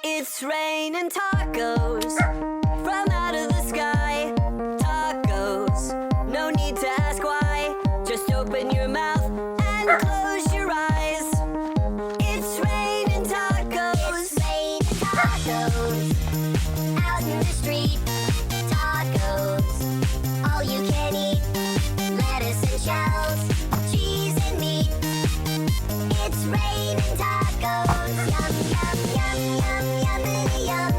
It's raining tacos from out of the sky. Tacos, no need to ask why. Just open your mouth and close your eyes. It's raining tacos. It's raining tacos out in the street. Tacos, all you can eat. Lettuce and shells, cheese and meat. It's raining tacos. Yum, yum, yum, yum, yummity yum.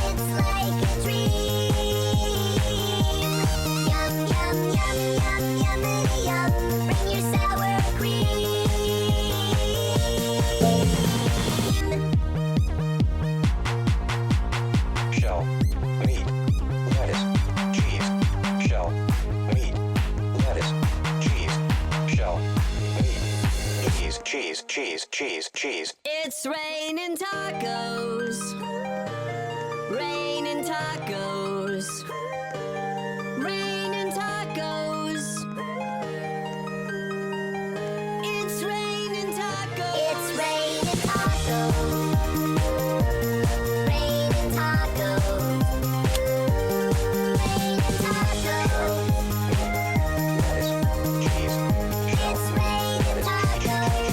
It's like a dream. Yum, yum, yum, yum, yummity yum. Bring your sour cream. Shell, meat, lettuce, cheese. Shell, meat, lettuce, cheese. Shell, meat, cheese, cheese, cheese, cheese. It's raining tacos. Raining tacos. Raining tacos. It's raining tacos. It's raining tacos. Raining tacos. Raining tacos. Lettuce, cheese. Shell, It's raining tacos.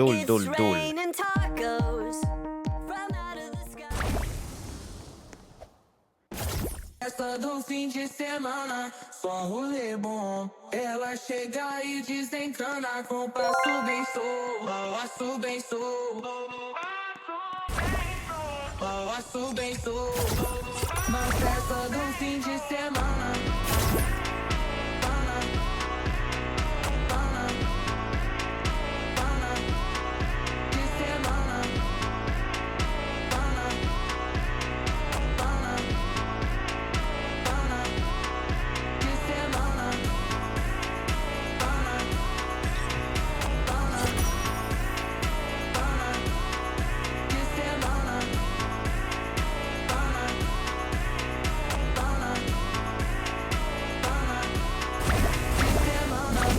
Dul, It's dul, dul. raining tacos from out of the sky. Festa do fim de semana, só rolê bom. Ela chega e desencana com passo bem sou, passo bem sou, passo bem sou. Na festa do fim de semana, de semana, de semana.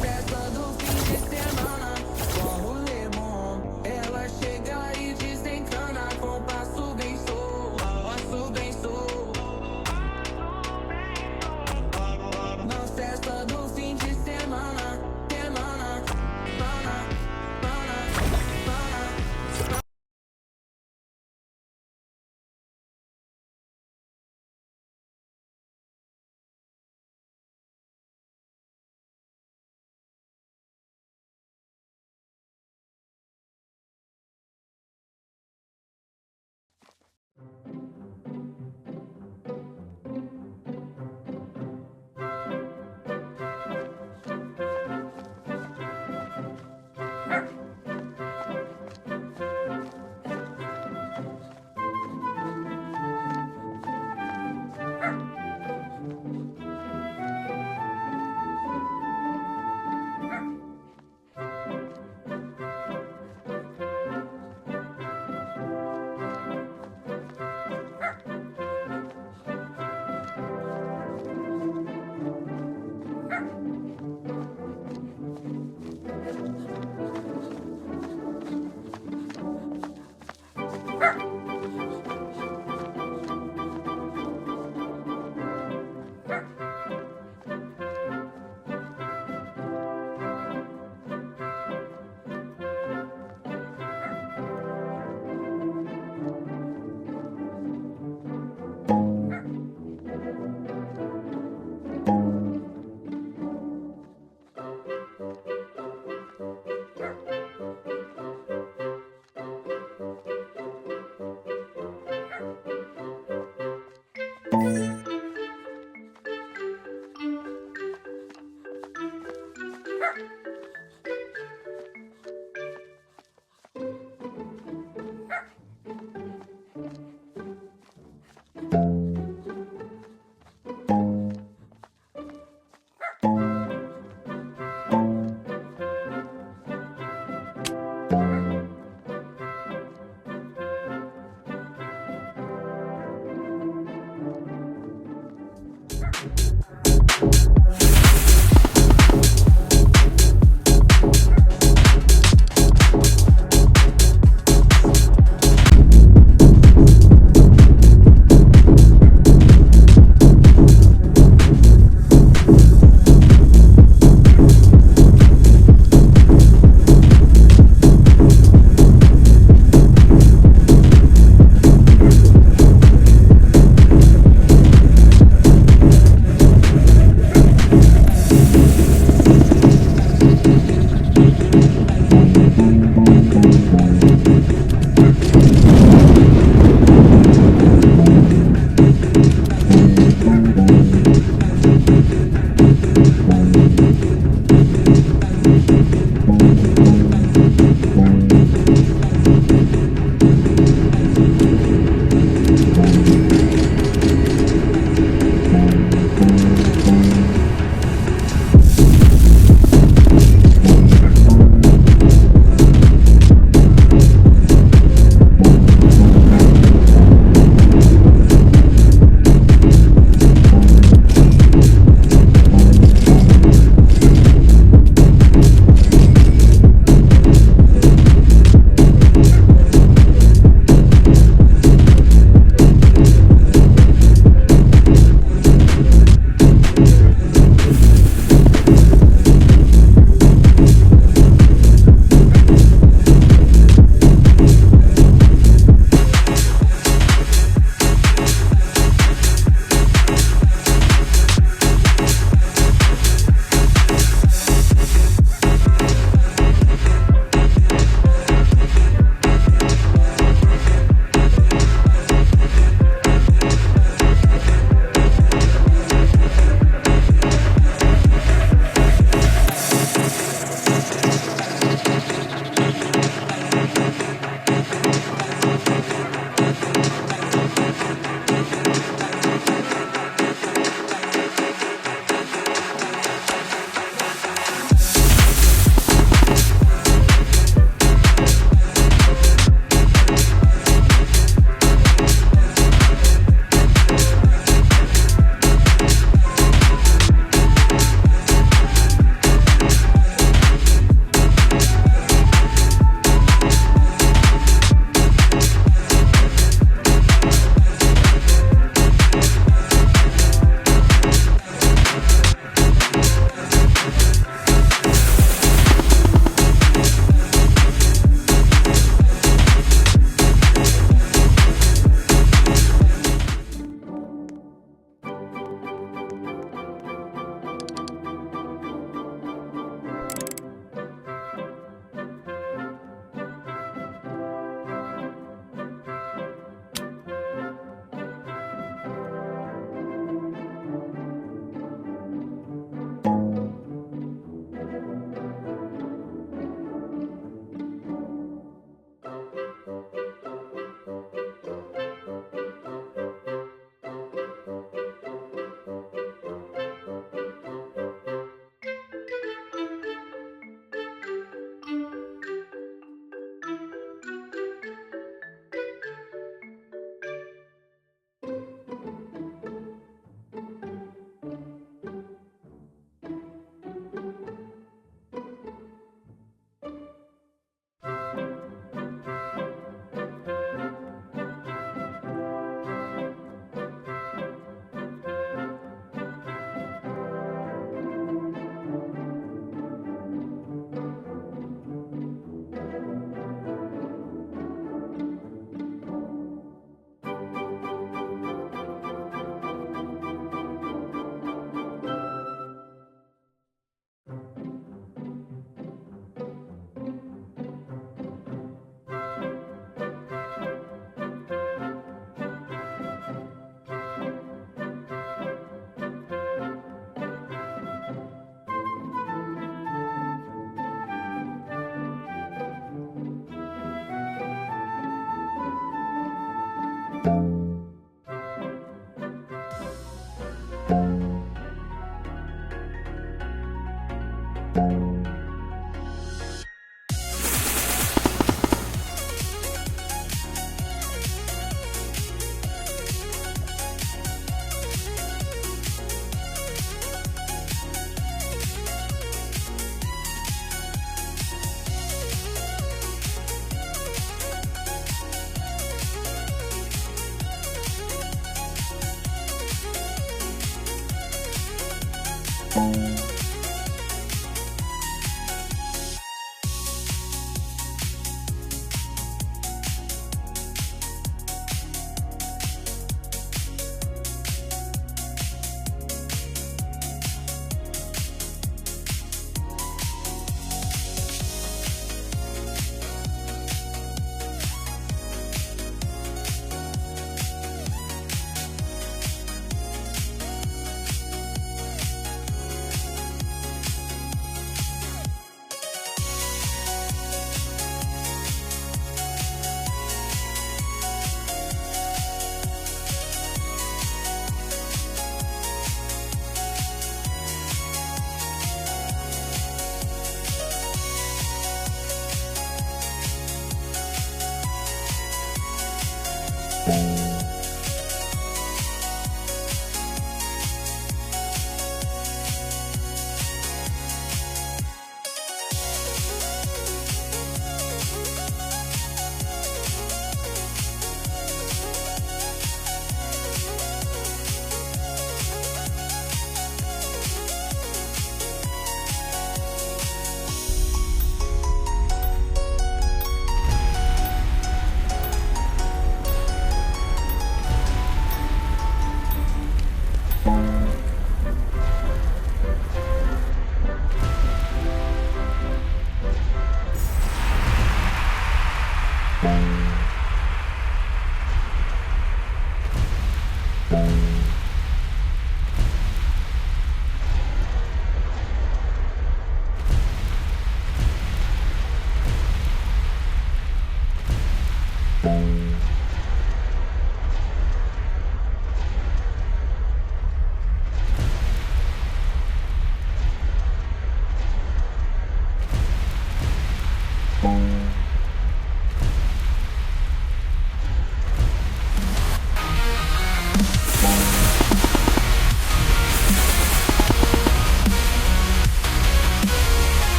Festa do fim de semana, só rolê bom. Ela chega e desencana com passo bem sou, passo bem sou. Na festa do fim de semana, semana, semana, semana.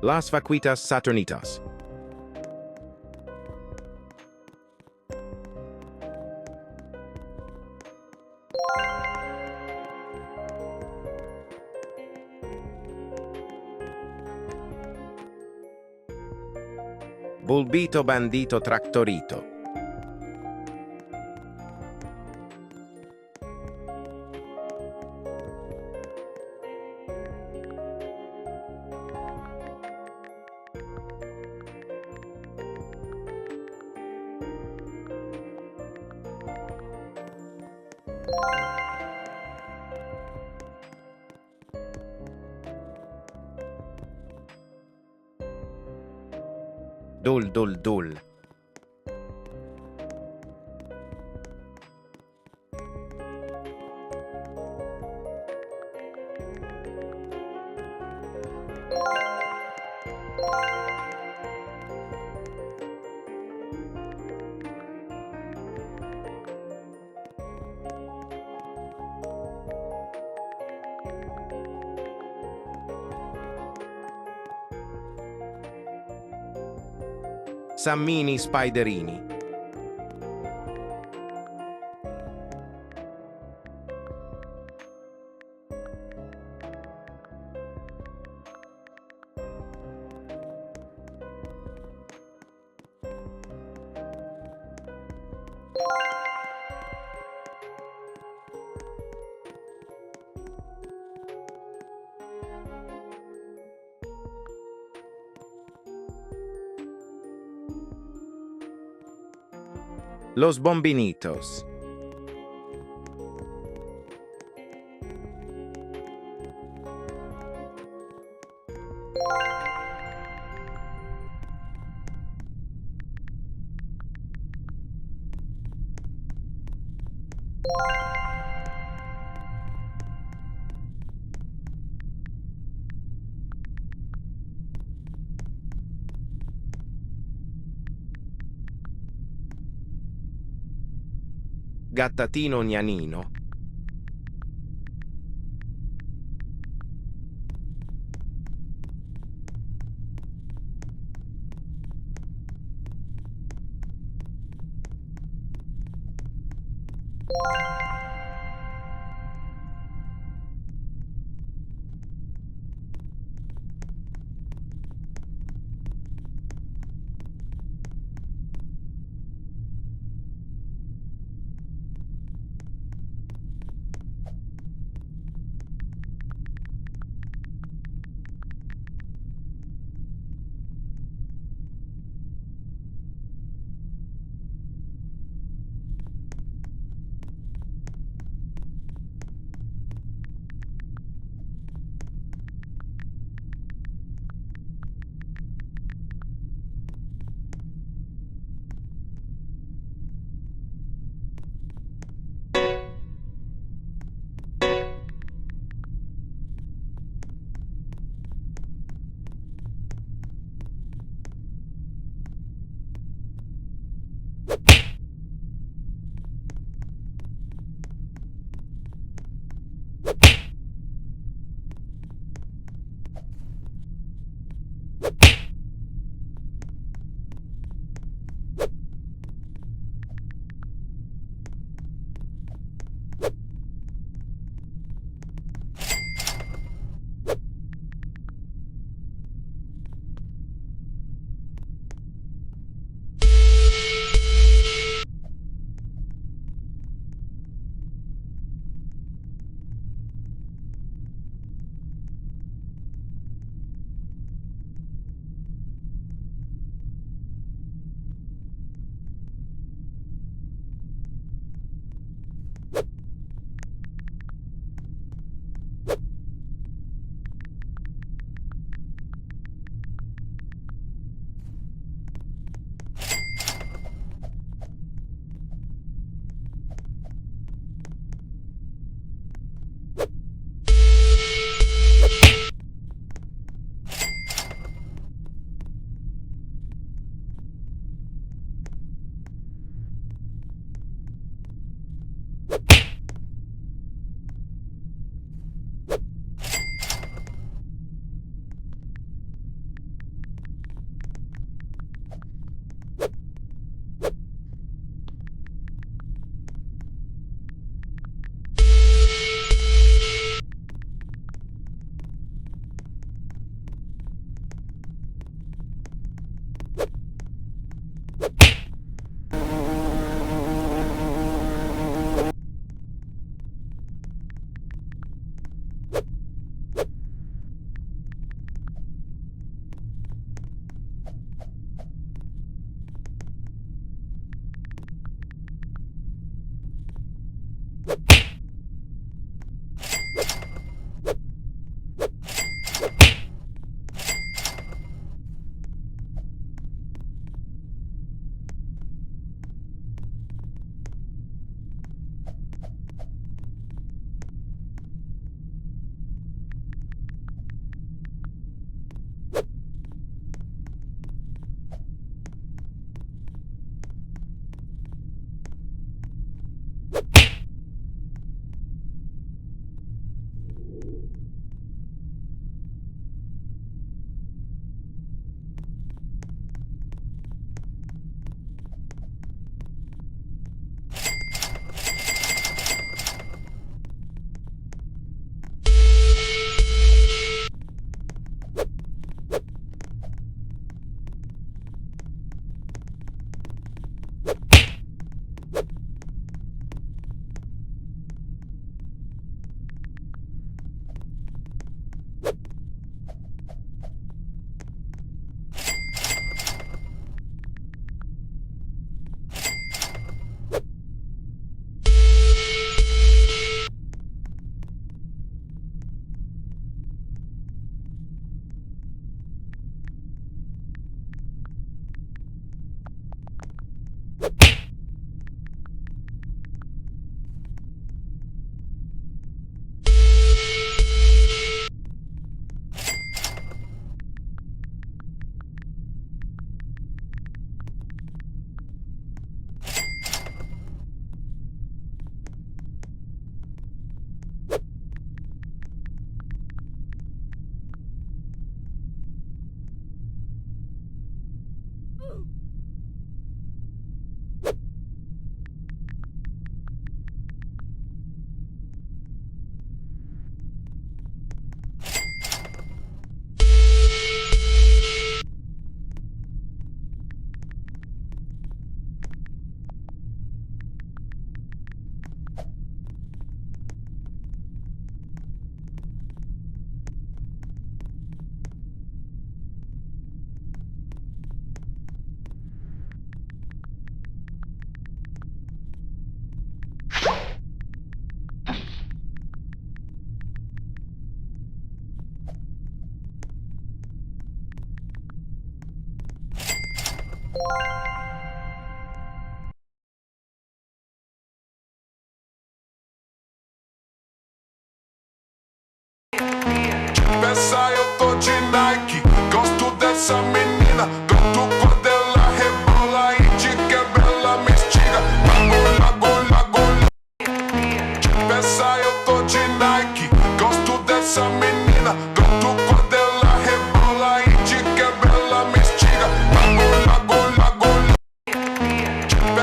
Las vaquitas Saturnitas. Bulbito bandito tractorito. Dul dul dul. Sammini Spiderini. Los Bombinitos. Gattatino Gnanino. Peça, eu tô de Nike. Gosto dessa menina. Gosto quando ela rebola e de quebra ela me estiga. Gola, gola. Peça, eu tô de Nike. Gosto dessa menina. Gosto quando ela rebola e de quebra ela me estiga. Gola, gola.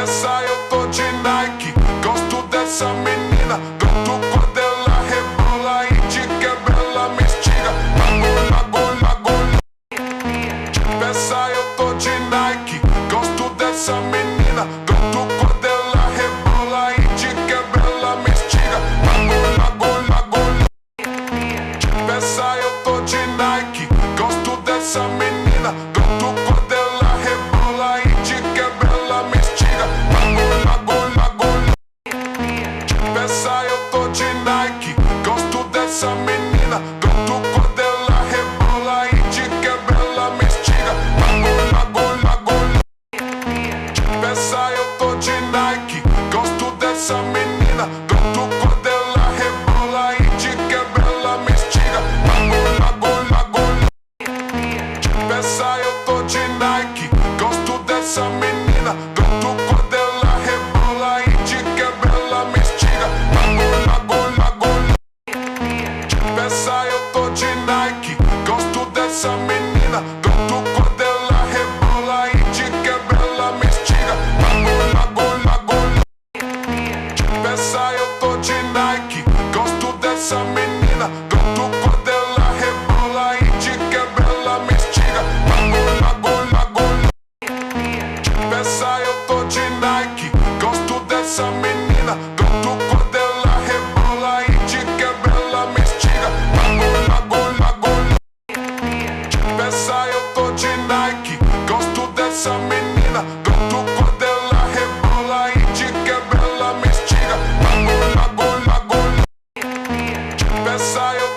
Peça, eu tô de Nike. Gosto dessa menina. Gosto quando ela rebola e de quebra ela me estiga. Gola, gola. Peça, eu tô de Nike. Gosto dessa menina. Gosto quando ela rebola e de quebra ela me estiga. Gola, gola. Peça, eu tô de Nike. Gosto dessa menina. Gosto quando ela rebola e de quebra ela me estiga. Gola, gola. Peça, eu tô de Nike. Gosto dessa menina. Gosto quando ela rebola e de quebra ela me estiga. Gola, gola. Peça, eu tô de Nike. Gosto dessa menina. Gosto quando ela rebola e de quebra ela me estiga. Gola, gola. Peça, eu tô de Nike. Gosto dessa menina. Gosto quando ela rebola e de quebra ela me estiga. Gola, gola. Peça, eu tô de Nike. Gosto dessa menina. Gosto quando ela rebola e de quebra ela me estiga. Gola, gola. Peça, eu tô de Nike. Gosto dessa menina. Gosto quando ela rebola e de quebra ela me estiga. Gola, gola. Peça, eu tô de Nike. Gosto dessa menina. Gosto quando ela rebola e de quebra ela me estiga. Gola, gola. Peça, eu tô de Nike. Gosto dessa menina. Gosto quando ela rebola e de quebra ela me estiga. Gola, gola. Peça, eu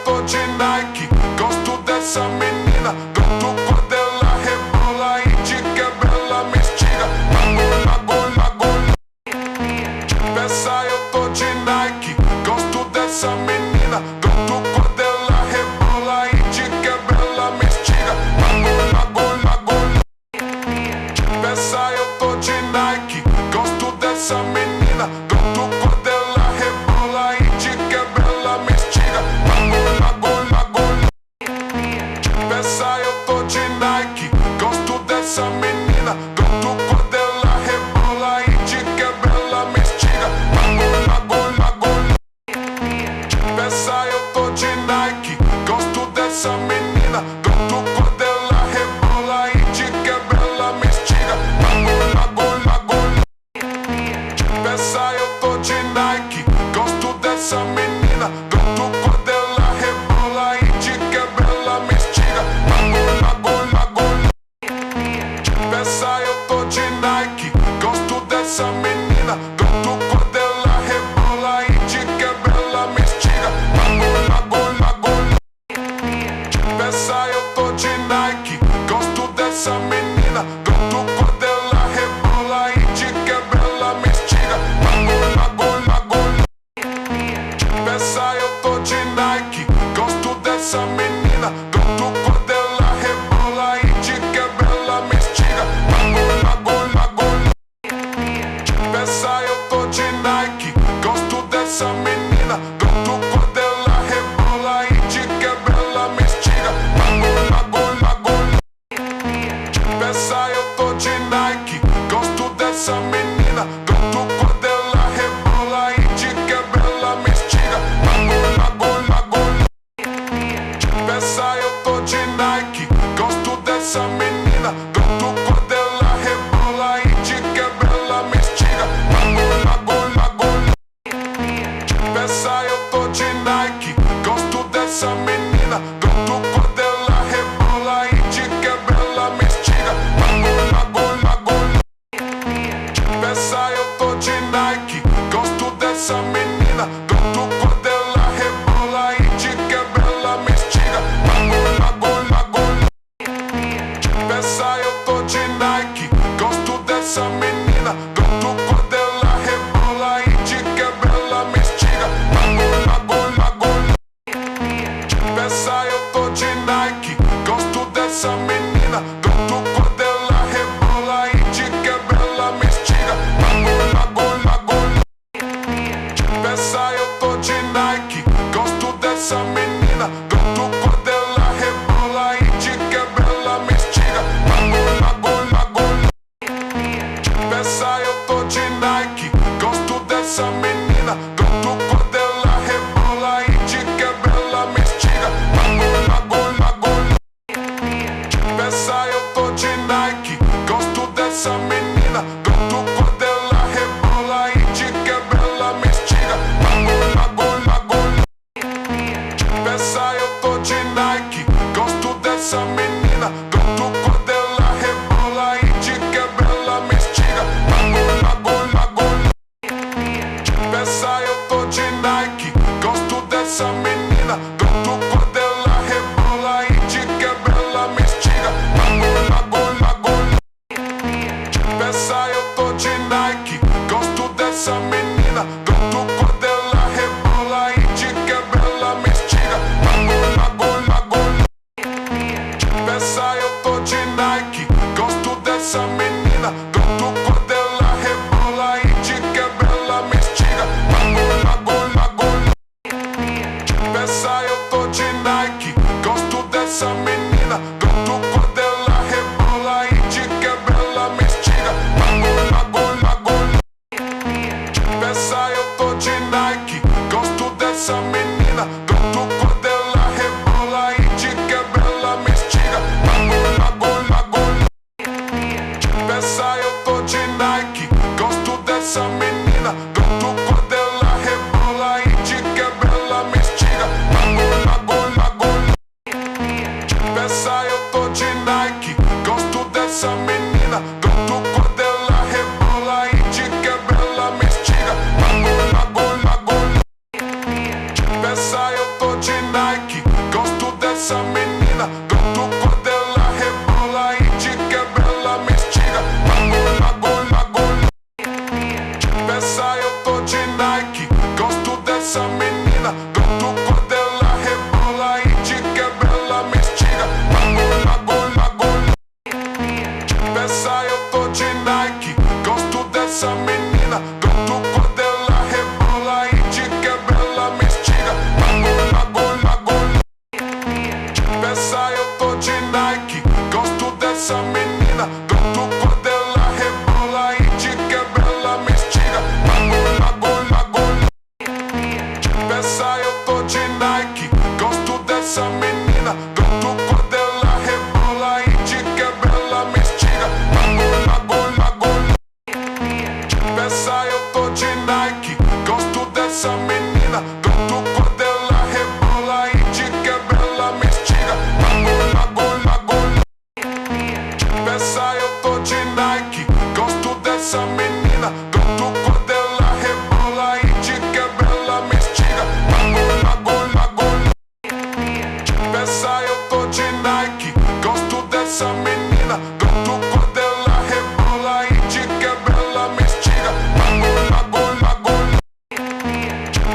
dessa menina. Tanto quando ela rebola e de quebra ela me instiga. Agulha, peça eu tô de Nike. Gosto dessa menina. Tanto quando ela rebola e de quebra ela me instiga. Agulha, peça eu tô de Nike. Gosto dessa menina. Tanto quando ela rebola e de quebra ela me instiga. Agulha, peça eu tô de Nike. Gosto dessa menina. Tanto quando ela rebola e de quebra ela me instiga. Agulha, peça eu tô de Nike. Gosto dessa menina. Tanto quando ela rebola e de quebra ela me instiga. Agulha, peça eu tô de Nike. Gosto dessa menina. Tanto quando ela rebola e de quebra ela me instiga. Agulha, peça eu tô de Nike. Gosto dessa menina. Tanto quando ela rebola e de quebra ela me instiga. Agulha, peça eu tô de Nike. Gosto dessa menina. Tanto quando ela rebola e de quebra ela me instiga. Agulha, peça eu tô de Nike. Gosto dessa menina. Tanto quando ela rebola e de quebra ela me instiga. Agulha, peça eu tô de Nike. Gosto dessa menina. Tanto quando ela rebola e de quebra ela me instiga. Agulha, peça eu tô de Nike. Gosto dessa menina. Tanto quando ela rebola e de quebra ela me instiga. Agulha, peça eu tô de Nike. Gosto dessa menina. Tanto quando ela rebola e de quebra ela me instiga. Agulha, peça eu tô de Nike. Gosto dessa menina. Tanto quando ela rebola e de quebra ela me instiga. Agulha, peça eu tô de Nike. Gosto dessa menina. Tanto quando ela rebola e de quebra ela me instiga. Agulha, peça eu tô de Nike. Gosto dessa menina. Tanto quando ela rebola e de quebra ela me instiga. Agulha, peça eu tô de Nike. Gosto dessa menina. Tanto quando ela rebola e de quebra ela me instiga. Agulha, peça eu tô de Nike. Gosto dessa menina. Tanto quando ela rebola e de quebra ela me instiga. Agulha, peça eu tô de Nike. Gosto dessa menina. Tanto quando ela rebola e de quebra ela me instiga. Agulha,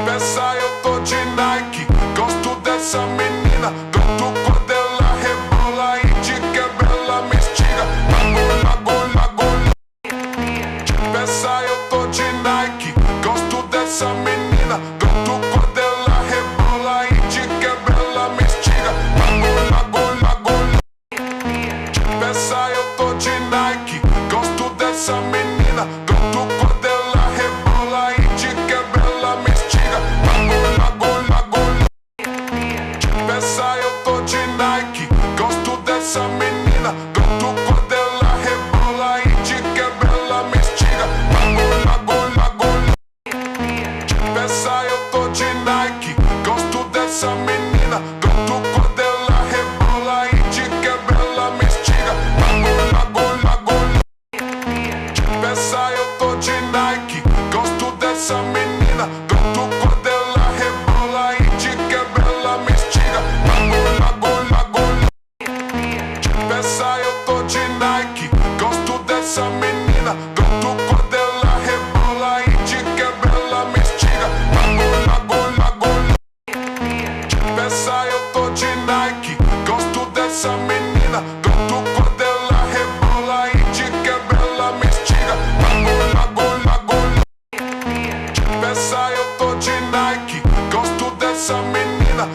peça eu tô de Nike. Gosto dessa menina. Tanto quando ela rebola e de quebra ela me instiga. Agulha, peça eu tô de Nike. Gosto dessa menina. Tanto quando ela rebola e de quebra ela me instiga. Agulha, peça eu tô de Nike. Gosto dessa menina. Tanto quando ela rebola e de quebra ela me instiga. Agulha, peça eu tô de Nike. Gosto dessa menina. Tanto quando ela rebola e de quebra ela me instiga. Agulha, peça eu tô de Nike. Gosto dessa menina. Tanto quando ela rebola e de quebra ela me instiga. Agulha, peça eu tô de Nike. Gosto dessa menina. Tanto quando ela rebola e de quebra ela me instiga. Agulha, peça eu tô de Nike. Gosto dessa menina. Tanto quando ela rebola e de quebra ela me instiga. Agulha, peça eu tô de Nike. Gosto dessa menina. Tanto quando ela rebola e de quebra ela me instiga. Agulha, peça eu tô de Nike. Gosto dessa menina. Tanto quando ela rebola e de quebra ela me instiga. Agulha, peça eu tô de Nike. Gosto dessa menina.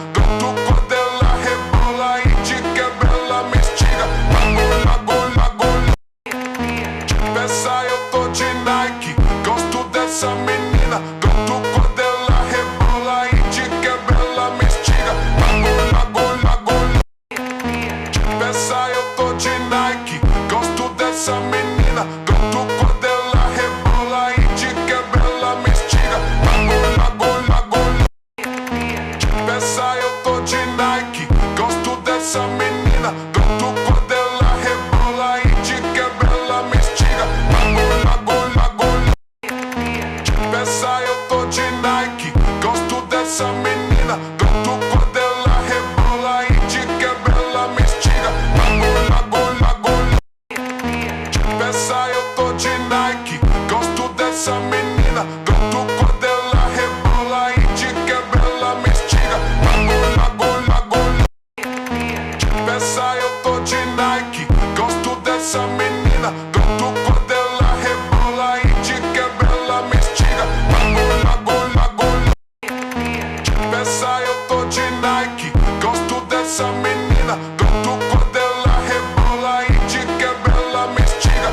dessa menina. Gosto quando ela rebola e de quebra ela me instiga.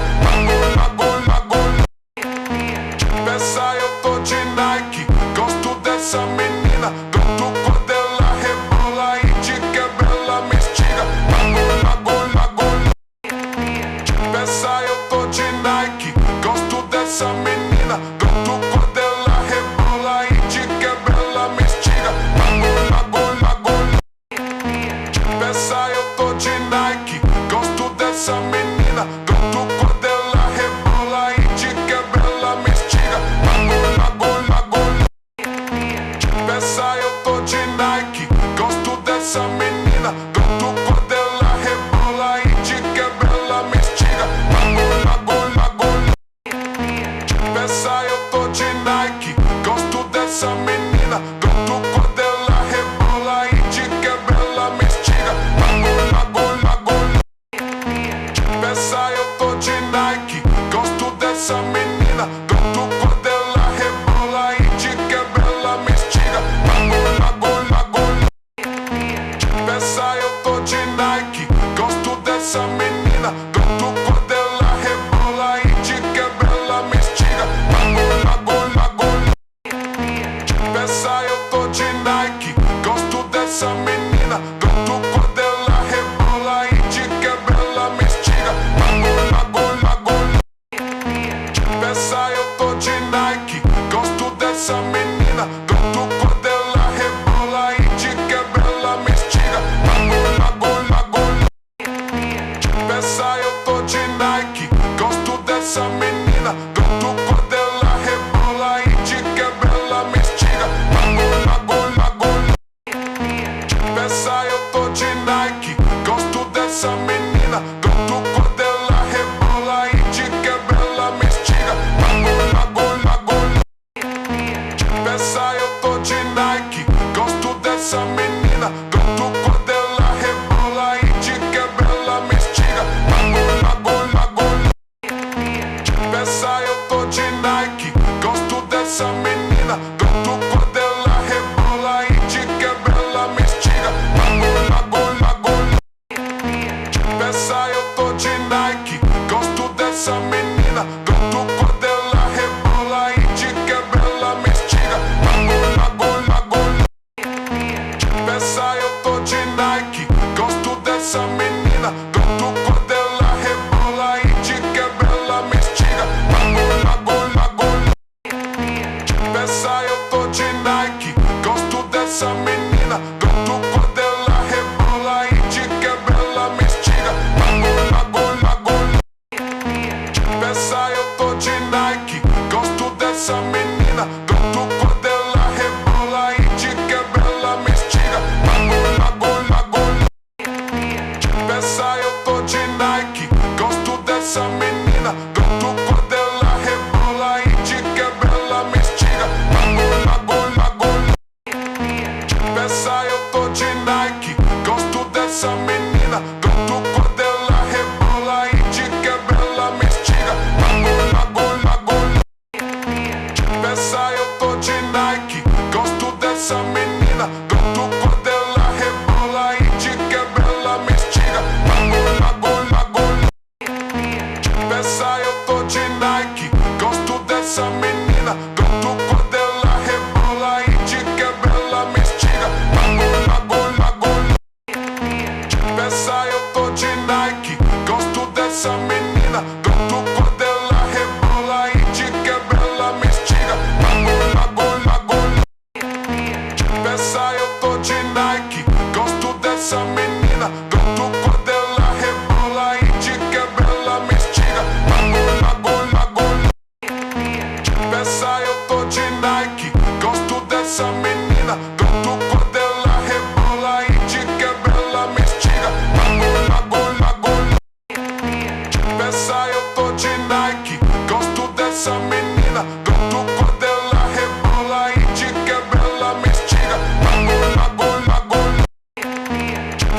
Agulha, peça eu tô de Nike. Gosto dessa menina. Gosto quando ela rebola e de quebra ela me instiga. Agulha, peça eu tô de Nike. Gosto dessa menina. Gosto quando ela rebola e de quebra ela me instiga. Agulha, peça eu tô de Nike. Gosto dessa menina. Gosto quando ela rebola e de quebra ela me instiga. Agulha, peça eu tô de Nike. Gosto dessa menina. Gosto quando ela rebola e de quebra ela me instiga. Agulha, peça eu tô de Nike. Gosto dessa menina. Gosto quando ela rebola e de quebra ela me instiga. Agulha, peça eu tô de Nike. Gosto dessa menina. Gosto quando ela rebola e de quebra ela me instiga. Agulha, peça eu tô de Nike. Gosto dessa menina. Gosto quando ela rebola e de quebra ela me instiga. Agulha, peça eu tô de Nike. Gosto dessa menina. Gosto quando ela rebola e de quebra ela me instiga. Agulha, peça eu tô de Nike. Gosto dessa menina. Gosto quando ela rebola e de quebra ela me instiga. Agulha, peça eu tô de Nike. Gosto dessa menina. Gosto quando ela rebola e de quebra ela me instiga. Agulha, peça eu tô de Nike. Gosto dessa menina. Gosto quando ela rebola e de quebra ela me instiga. Agulha, peça eu tô de Nike. Gosto dessa menina. Gosto quando ela rebola e de quebra ela me instiga. Agulha, peça eu tô de Nike. Gosto dessa menina. Gosto quando ela rebola e de quebra ela me instiga. Agulha, peça eu tô de Nike. Gosto dessa menina. Gosto quando ela rebola e de quebra ela me instiga. Agulha, peça eu tô de Nike. Gosto dessa menina. Gosto quando ela rebola e de quebra ela me instiga. Agulha, peça eu tô de Nike. Gosto dessa menina. Gosto quando ela rebola e de quebra ela me instiga. Agulha, peça eu tô de Nike. Gosto dessa menina. Gosto quando ela rebola e de quebra ela me instiga. Agulha, peça eu tô de Nike. Gosto dessa menina. Gosto quando ela rebola e de quebra ela me instiga. Agulha, peça eu tô de Nike. Gosto dessa menina. Gosto quando ela rebola e de quebra ela me instiga. Agulha, peça eu tô de Nike. Gosto dessa menina. Gosto quando ela rebola e de quebra ela me instiga. Agulha, peça eu tô de Nike. Gosto dessa menina. Gosto quando ela rebola e de quebra ela me instiga. Agulha, peça eu tô de Nike. Gosto dessa menina. Gosto quando ela rebola e de quebra ela me instiga. Agulha, peça eu tô de Nike. Gosto dessa menina. Gosto quando ela rebola e de quebra ela me instiga. Agulha, peça eu tô de Nike. Gosto dessa menina. Gosto quando ela rebola e de quebra ela me instiga. Agulha, peça eu tô de Nike. Gosto dessa menina. Gosto quando ela rebola e de quebra ela me instiga. Agulha,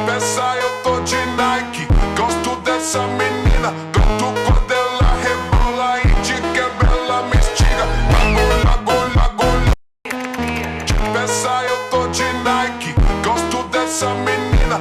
peça eu tô de Nike. Gosto dessa menina. Gosto quando ela rebola e de quebra ela me instiga. Agulha, peça eu tô de Nike. Gosto dessa menina.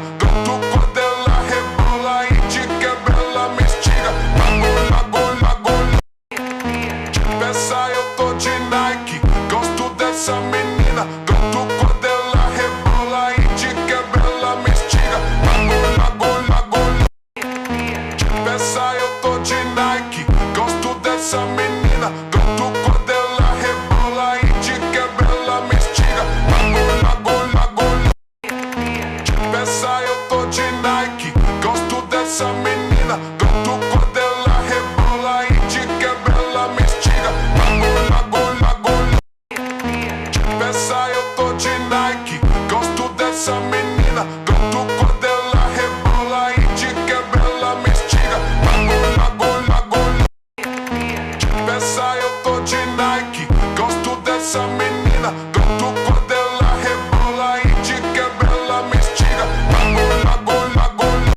menina, gosto quando ela rebola e te quebra, ela me instiga. Bagulho, peça eu tô de Nike, gosto dessa menina, gosto quando ela rebola e te quebra, ela me instiga. Bagulho,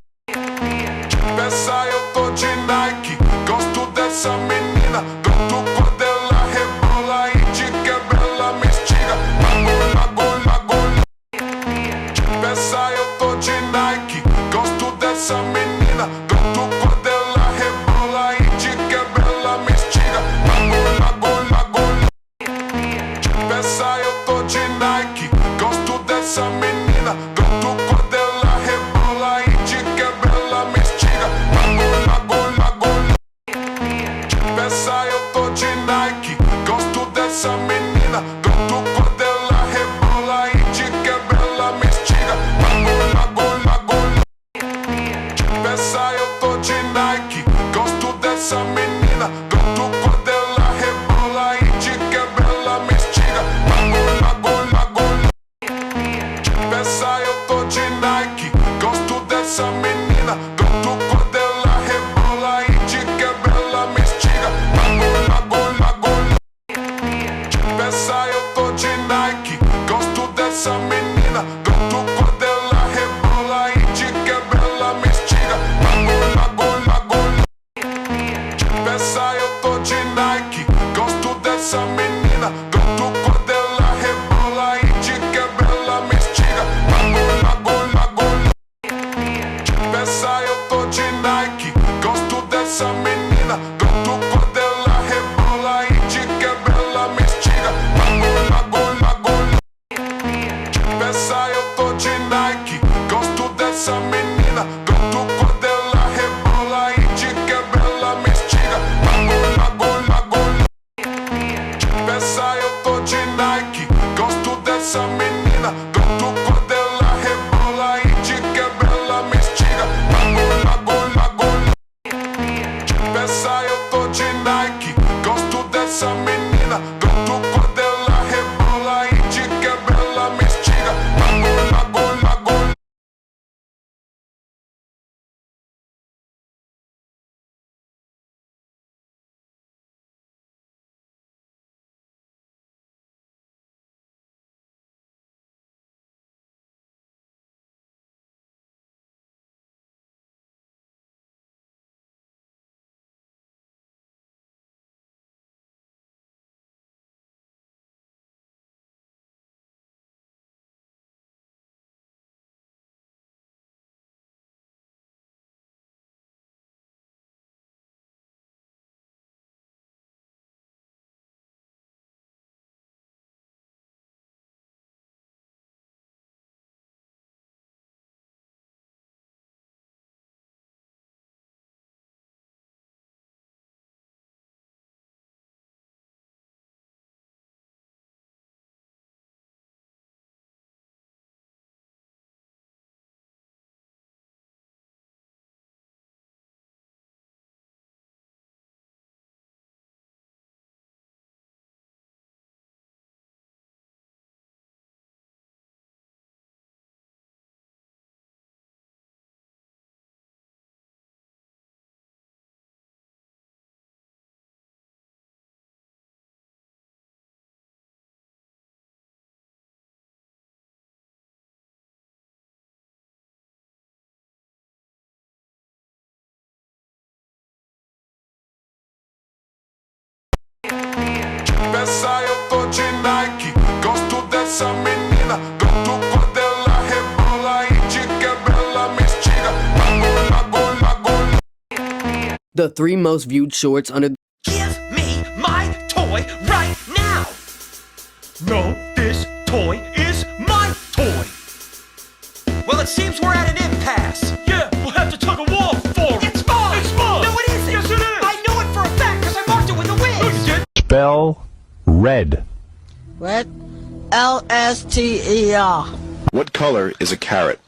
peça eu tô de Nike, gosto dessa menina, gosto quando ela rebola e te quebra, ela me instiga. Bagulho, peça eu tô de Nike, gosto dessa menina, gosto quando ela rebola e te quebra, ela me instiga. Bagulho, peça eu tô de Nike, gosto dessa menina, gosto quando ela rebola e te quebra, ela me instiga. Bagulho, peça eu tô de Nike, gosto dessa menina, gosto quando ela rebola e te quebra, ela me instiga. Bagulho, peça eu tô de Nike, gosto dessa menina, gosto quando ela rebola e te quebra, ela me instiga. Bagulho, peça eu tô de Nike, gosto dessa menina, gosto quando ela rebola e te quebra, ela me instiga. Bagulho, peça eu tô de Nike, gosto dessa menina, gosto quando ela rebola e te quebra, ela me instiga. Bagulho, peça eu tô de Nike, gosto dessa menina, gosto quando ela rebola e te quebra, ela me instiga. Bagulho, peça eu tô de Nike, gosto dessa menina, gosto quando ela rebola e te quebra, ela me instiga. Bagulho, peça eu tô de Nike, gosto dessa menina, gosto quando ela rebola e te quebra, ela me instiga. Bagulho, peça eu tô de Nike, gosto dessa menina, gosto quando ela rebola e te quebra, ela me instiga. Bagulho, peça eu tô de Nike, gosto dessa menina, gosto quando ela rebola e te quebra, ela me instiga. Bagulho, peça eu tô de Nike, gosto dessa menina, gosto quando ela rebola e te quebra, ela me instiga. Bagulho, The 3 most viewed shorts under Give me my toy right now! No, this toy is my toy! Well, it seems we're at an impasse. Yeah, we'll have to tug a war for it. It's mine! It's mine! No, it isn't! Yes, it is! I know it for a fact because I marked it with a whiz! No, you did? Spell red. Red? L-S-T-E-R. What color is a carrot?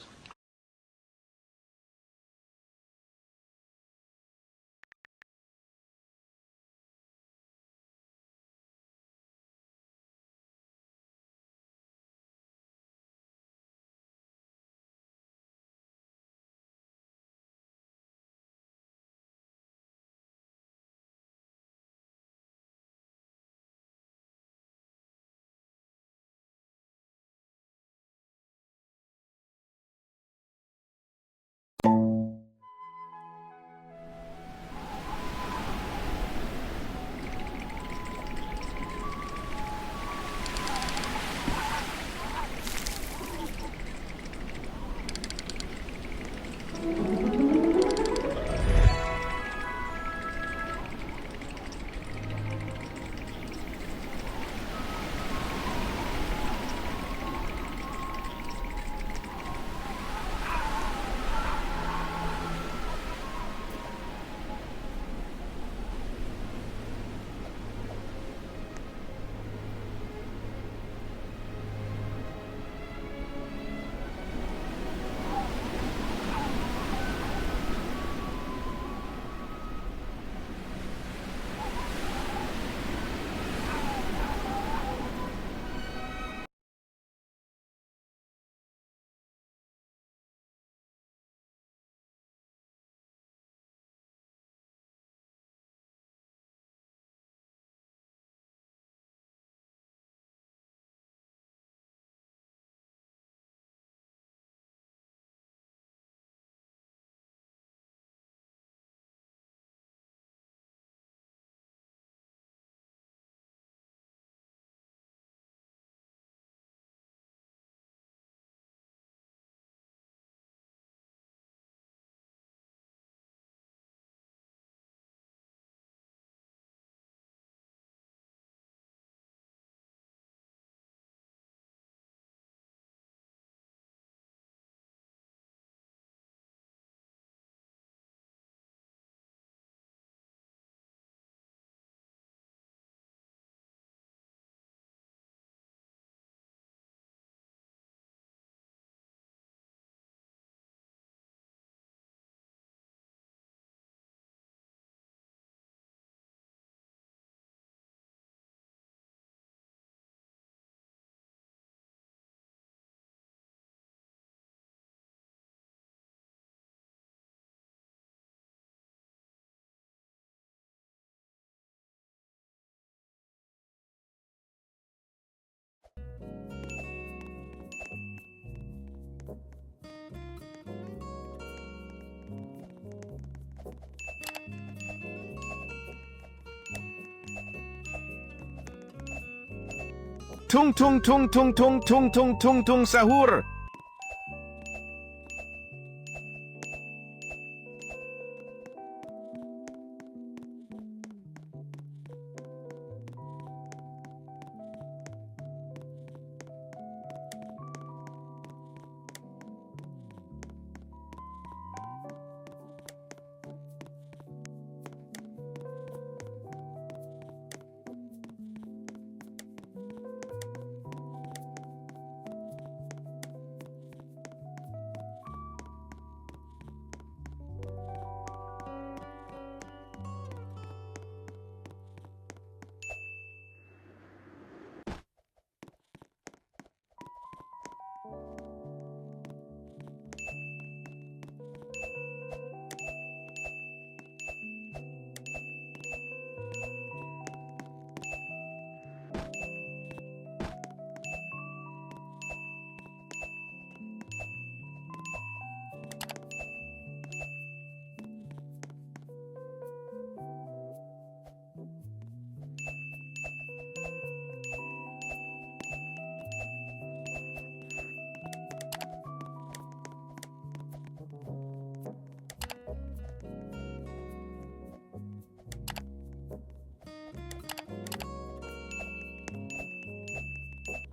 Tung tung tung tung tung tung tung tung tung sahur.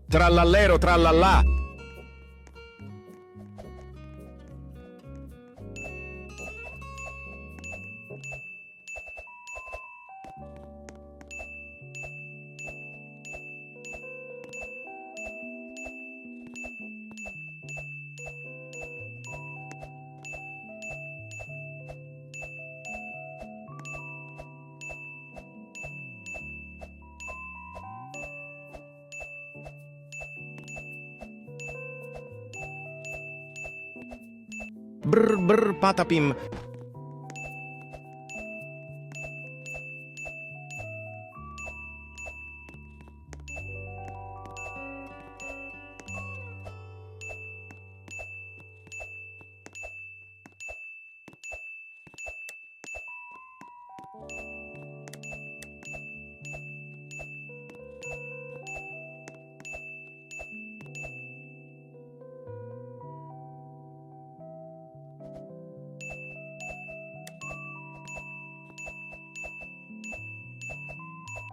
Trallallero trallallà. Brr brr patapim.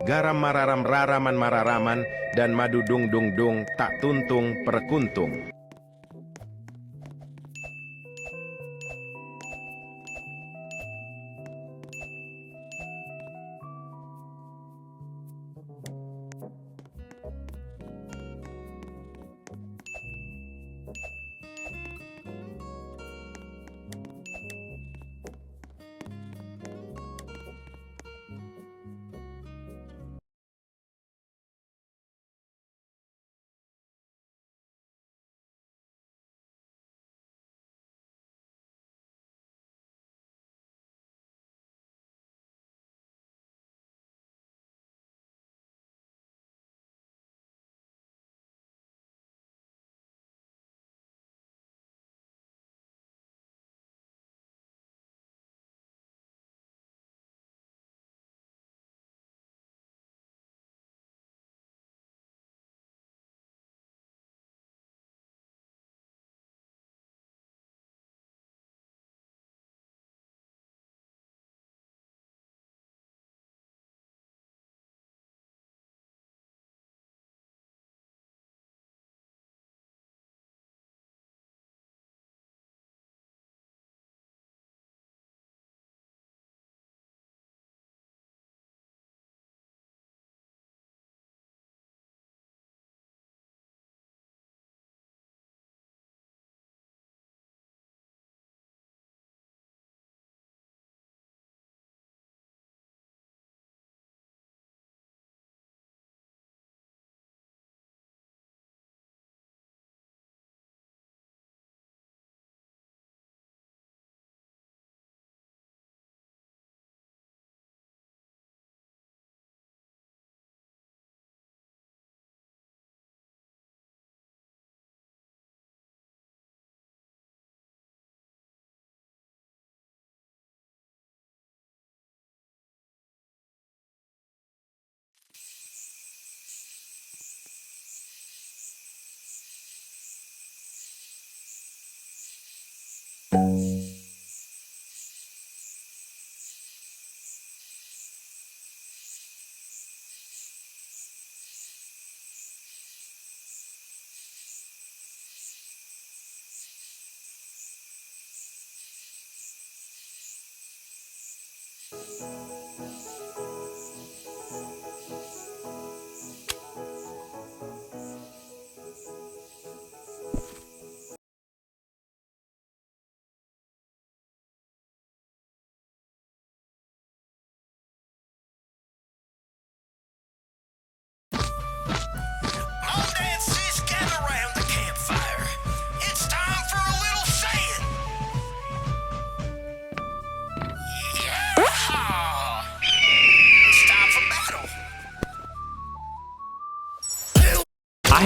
Garam mararam raraman mararaman dan madu dung dung dung tak tuntung perkuntung.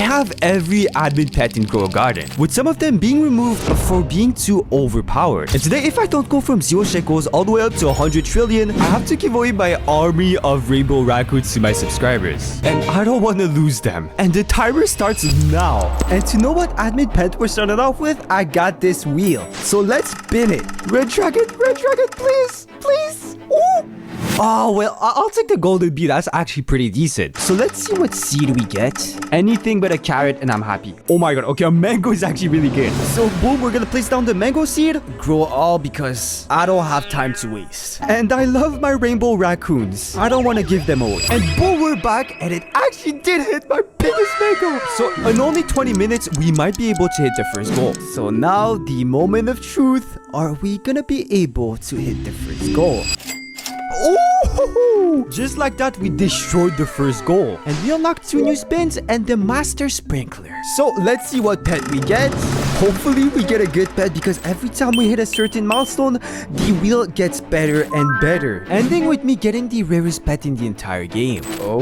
have every admin pet in Grow a Garden, with some of them being removed for being too overpowered. And today, if I don't go from 0 shekels all the way up to 100 trillion, I have to give away my army of rainbow raccoons to my subscribers. And I don't want to lose them. And the timer starts now. And to know what admin pet we're starting off with, I got this wheel. So let's spin it. Red dragon, please, please. Ooh. Oh, well, I'll take the golden bee. That's actually pretty decent. So let's see what seed we get. Anything but a carrot and I'm happy. Oh my god. Okay, a mango is actually really good. So boom, we're gonna place down the mango seed. Grow all because I don't have time to waste. And I love my rainbow raccoons. I don't want to give them away. And boom, we're back. And it actually did hit my biggest mango. So in only 20 minutes, we might be able to hit the first goal. So now the moment of truth. Are we gonna be able to hit the first goal? Oh! Just like that, we destroyed the first goal. And we unlocked 2 new spins and the Master Sprinkler. So let's see what pet we get. Hopefully we get a good pet because every time we hit a certain milestone, the wheel gets better and better. Ending with me getting the rarest pet in the entire game. Oh,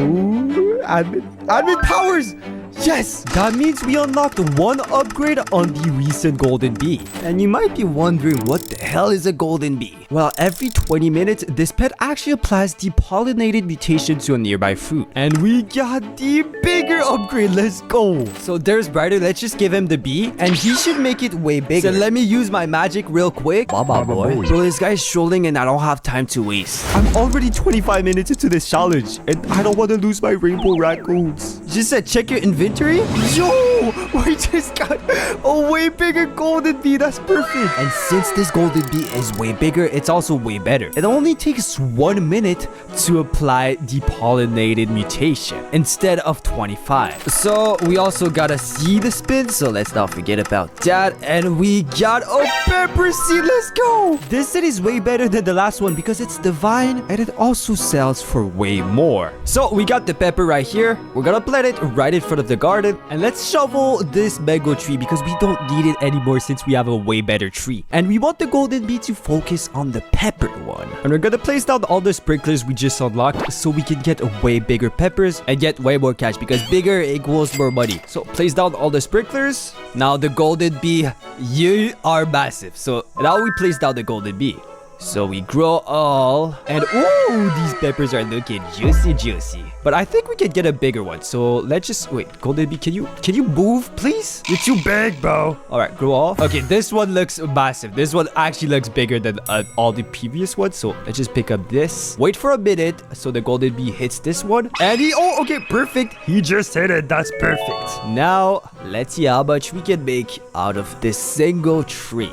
admin powers! Yes! That means we unlocked 1 upgrade on the recent golden bee. And you might be wondering, what the hell is a golden bee? Well, every 20 minutes, this pet actually applies the pollinated mutation to a nearby fruit. And we got the bigger upgrade. Let's go! So there's Brighter. Let's just give him the bee. And he should make it way bigger. So let me use my magic real quick. Baba boy. Bro, this guy's strolling and I don't have time to waste. I'm already 25 minutes into this challenge. And I don't want to lose my rainbow raccoons. Just said check your inventory. Yo, we just got a way bigger golden bee. That's perfect. And since this golden bee is way bigger, it's also way better. It only takes 1 minute to apply the pollinated mutation instead of 25. So we also gotta see the spin, so let's not forget about that. And we got a pepper seed. Let's go. This seed is way better than the last one because it's divine and it also sells for way more. So we got the pepper right here. We're gonna plant it right in front of the garden, and let's shovel this mango tree because we don't need it anymore since we have a way better tree. And we want the golden bee to focus on the pepper one. And we're gonna place down all the sprinklers we just unlocked so we can get way bigger peppers and get way more cash because bigger equals more money. So place down all the sprinklers. Now the golden bee, you are massive. So now we place down the golden bee. So we grow all, and ooh, these peppers are looking juicy. But I think we can get a bigger one. So let's just wait. Golden bee, can you move, please? You're too big, bro. All right, grow all. Okay, this one looks massive. This one actually looks bigger than all the previous ones. So let's just pick up this. Wait for a minute so the golden bee hits this one, and oh, okay, perfect. He just hit it. That's perfect. Now let's see how much we can make out of this single tree.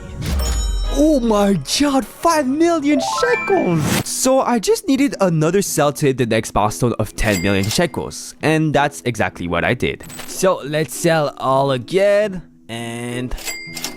Oh my god, 5 million shekels! So I just needed another cell to hit the next milestone of 10 million shekels. And that's exactly what I did. So let's sell all again. And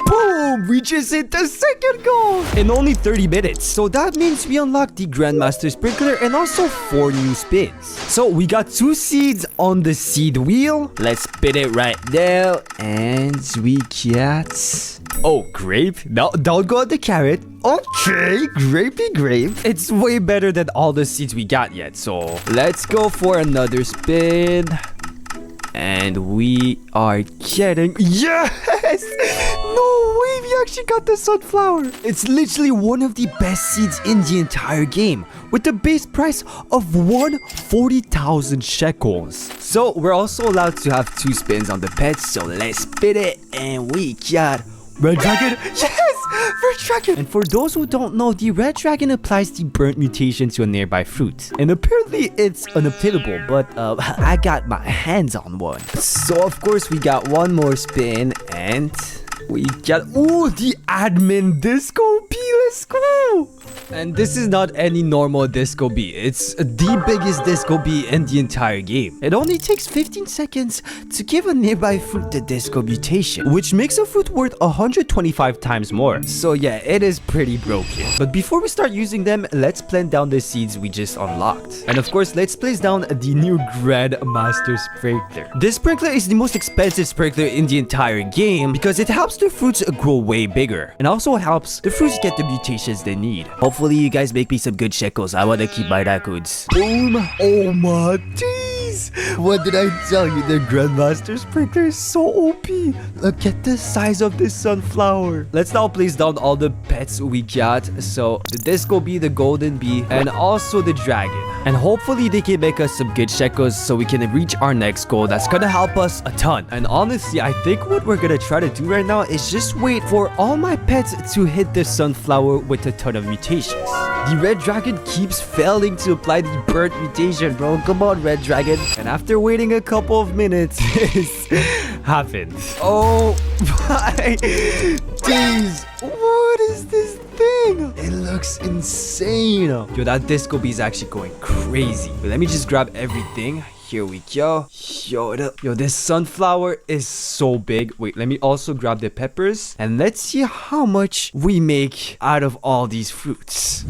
boom! We just hit the second goal in only 30 minutes. So that means we unlocked the Grandmaster Sprinkler and also 4 new spins. So we got 2 seeds on the seed wheel. Let's spin it right now. And we get... oh, grape? No, don't go on the carrot. Okay, grapey grape. It's way better than all the seeds we got yet. So let's go for another spin. And we are getting... yes! No way, we actually got the sunflower. It's literally one of the best seeds in the entire game, with the base price of 140,000 shekels. So we're also allowed to have 2 spins on the pets, so let's spin it, and we got... red dragon? Yes! Red dragon! And for those who don't know, the red dragon applies the burnt mutation to a nearby fruit. And apparently it's unobtainable, but I got my hands on one. So of course we got one more spin, and we got... ooh, the admin disco bee. Let's go! And this is not any normal disco bee. It's the biggest disco bee in the entire game. It only takes 15 seconds to give a nearby fruit the disco mutation, which makes a fruit worth 125 times more. So yeah, it is pretty broken. But before we start using them, let's plant down the seeds we just unlocked. And of course, let's place down the new Grandmaster Sprinkler. This sprinkler is the most expensive sprinkler in the entire game because it helps the fruits grow way bigger, and also helps the fruits get the mutations they need. Hopefully you guys make me some good shekels. I want to keep my raccoons. Boom. Oh my jeez. Guys, what did I tell you? The Grandmaster Sprinkler is so OP. Look at the size of this sunflower. Let's now place down all the pets we got. So the Disco Bee, the Golden Bee, and also the Dragon. And hopefully they can make us some good shekels so we can reach our next goal. That's gonna help us a ton. And honestly, I think what we're gonna try to do right now is just wait for all my pets to hit the sunflower with a ton of mutations. The Red Dragon keeps failing to apply the burnt mutation, bro. Come on, Red Dragon. And after waiting a couple of minutes, this happened. Oh my days. What is this thing? It looks insane. Yo, that Disco Bee is actually going crazy. But let me just grab everything. Here we go. Yo, this sunflower is so big. Wait, let me also grab the peppers. And let's see how much we make out of all these fruits.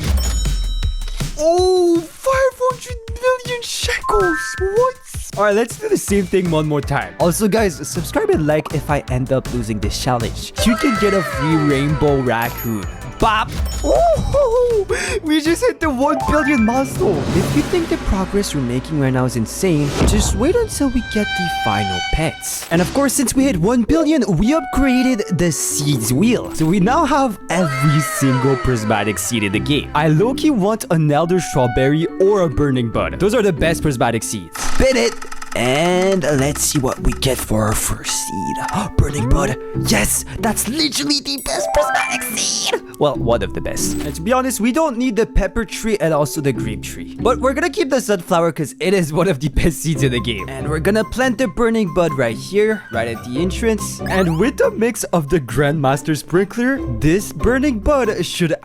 Oh, 500 million shekels. What? Alright, let's do the same thing one more time. Also, guys, subscribe and like if I end up losing this challenge. You can get a free rainbow raccoon. Bop! Oh, we just hit the 1 billion milestone. If you think the progress we're making right now is insane, just wait until we get the final pets. And of course, since we hit 1 billion, we upgraded the seeds wheel. So we now have every single prismatic seed in the game. I low-key want an Elder Strawberry or a Burning Bud. Those are the best prismatic seeds. Spin it! And let's see what we get for our first seed. Burning Bud. Yes, that's literally the best prismatic seed. Well, one of the best. And to be honest, we don't need the pepper tree and also the grape tree. But we're gonna keep the sunflower because it is one of the best seeds in the game. And we're gonna plant the Burning Bud right here, right at the entrance. And with a mix of the Grandmaster Sprinkler, this Burning Bud should...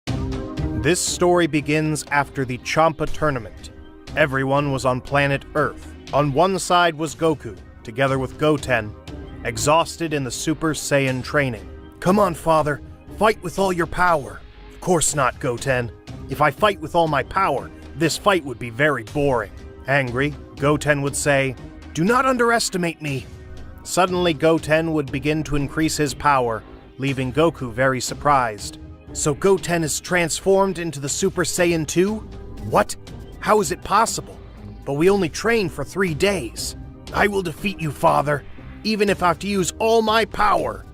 This story begins after the Champa tournament. Everyone was on planet Earth. On one side was Goku, together with Goten, exhausted in the Super Saiyan training. Come on, father, fight with all your power. Of course not, Goten. If I fight with all my power, this fight would be very boring. Angry, Goten would say, do not underestimate me. Suddenly, Goten would begin to increase his power, leaving Goku very surprised. So Goten is transformed into the Super Saiyan 2? What? How is it possible? But we only trained for 3 days. I will defeat you, father, even if I have to use all my power,